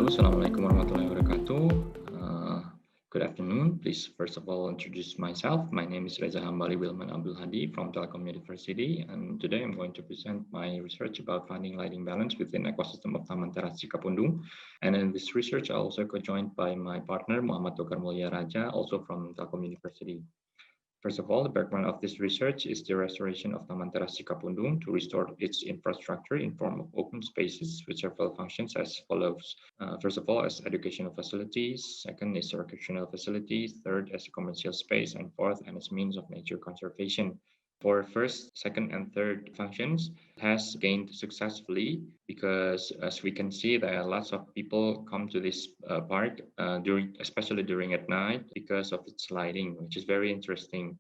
Halo, Assalamualaikum warahmatullahi wabarakatuh. Good afternoon. Please, first of all, introduce myself. My name is Reza Hambali Wilman Abdul Hadi from Telkom University, and today I'm going to present my research about finding lighting balance within ecosystem of Taman Teras CIkapundung. And in this research, I also co-joined by my partner Muhammad Tokar Mulya Raja, also from Telkom University. First of all, the background of this research is the restoration of Taman Teras CIkapundung to restore its infrastructure in form of open spaces with several functions as follows. First of all, as educational facilities. Second is recreational facilities. Third, as a commercial space. And fourth, and as means of nature conservation. For first, second, and third functions has gained successfully because, as we can see, there are lots of people come to this park especially during at night, because of its lighting, which is very interesting.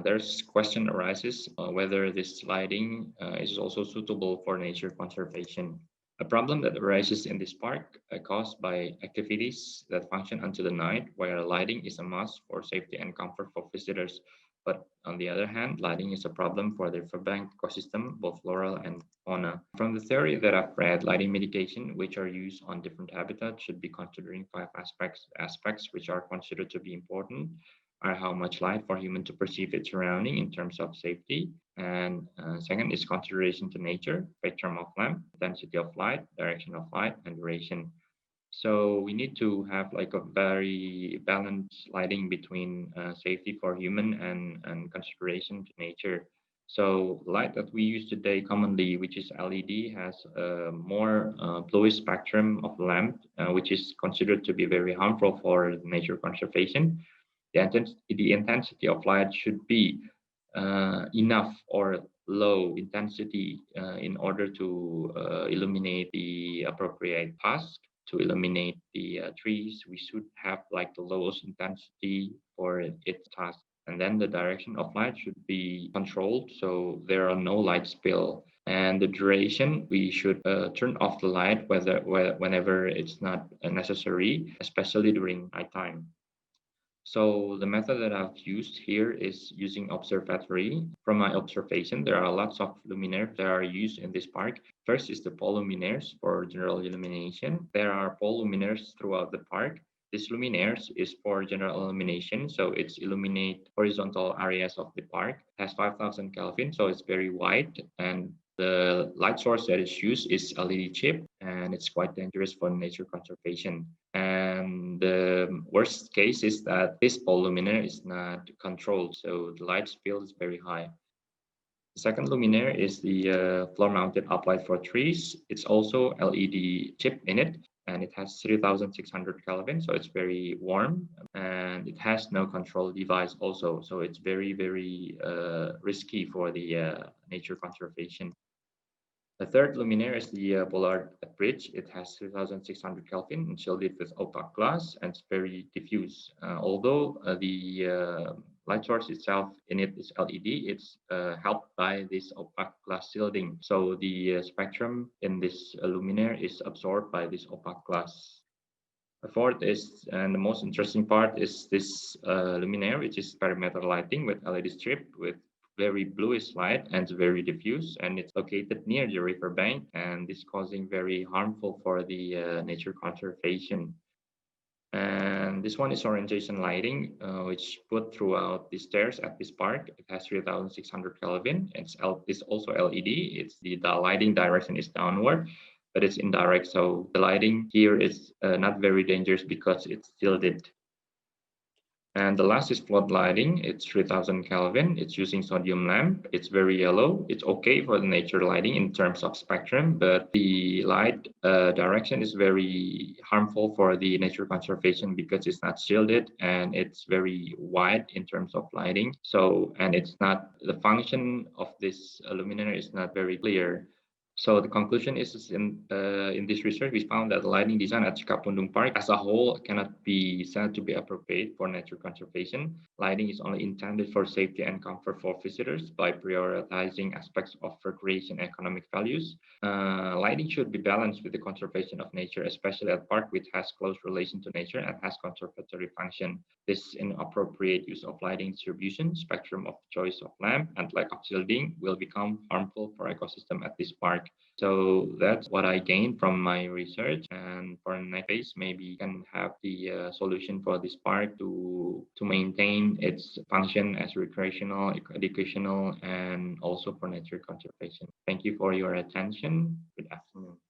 There's question arises whether this lighting is also suitable for nature conservation. A problem that arises in this park caused by activities that function until the night, where lighting is a must for safety and comfort for visitors. But on the other hand, lighting is a problem for the riverbank ecosystem, both floral and fauna. From the theory that I've read, lighting mitigation, which are used on different habitats, should be considering 5 aspects. Aspects which are considered to be important are how much light for human to perceive its surrounding in terms of safety. And second is consideration to nature, spectrum of lamp, intensity of light, direction of light, and duration. So we need to have like a very balanced lighting between safety for human and consideration to nature. So light that we use today commonly, which is LED, has a more bluish spectrum of lamp, which is considered to be very harmful for nature conservation. The intensity of light should be enough or low intensity in order to illuminate the appropriate task. To illuminate the trees, we should have like the lowest intensity for its task. And then the direction of light should be controlled so there are no light spill. And the duration, we should turn off the light whenever it's not necessary, especially during nighttime. So the method that I've used here is using observatory. From my observation, there are lots of luminaires that are used in this park. First is the pole luminaires for general illumination. There are pole luminaires throughout the park. This luminaires is for general illumination, so it's illuminate horizontal areas of the park. It has 5,000 Kelvin, so it's very wide, and the light source that is used is LED chip, and it's quite dangerous for nature conservation. And the worst case is that this pole luminaire is not controlled, so the light spill is very high. The second luminaire is the floor-mounted uplight for trees. It's also LED chip in it, and it has 3,600 Kelvin, so it's very warm, and it has no control device also, so it's very, very risky for the nature conservation. The third luminaire is the bollard bridge. It has 3,600 Kelvin and shielded with opaque glass, and it's very diffuse. Although the light source itself in it is LED, it's helped by this opaque glass shielding. So the spectrum in this luminaire is absorbed by this opaque glass. The fourth is, and the most interesting part, is this luminaire, which is perimeter lighting with LED strip with very bluish light and very diffuse, and it's located near the riverbank, and this causing very harmful for the nature conservation. And this one is orientation lighting, which put throughout the stairs at this park. It has 3,600 Kelvin. It's also LED. The lighting direction is downward, but it's indirect. So the lighting here is not very dangerous because it's shielded. And the last is flood lighting. It's 3,000 Kelvin. It's using sodium lamp. It's very yellow. It's okay for the nature lighting in terms of spectrum, but the light direction is very harmful for the nature conservation because it's not shielded and it's very wide in terms of lighting. So, and it's not, the function of this luminaire is not very clear. So the conclusion is in this research, we found that the lighting design at CIkapundung Park as a whole cannot be said to be appropriate for nature conservation. Lighting is only intended for safety and comfort for visitors by prioritizing aspects of recreation and economic values. Lighting should be balanced with the conservation of nature, especially at park which has close relation to nature and has conservatory function. This inappropriate use of lighting distribution, spectrum of choice of lamp, and lack of shielding will become harmful for ecosystem at this park. park. So that's what I gained from my research. And for next phase, maybe you can have the solution for this park to maintain its function as recreational, educational, and also for nature conservation. Thank you for your attention. Good afternoon.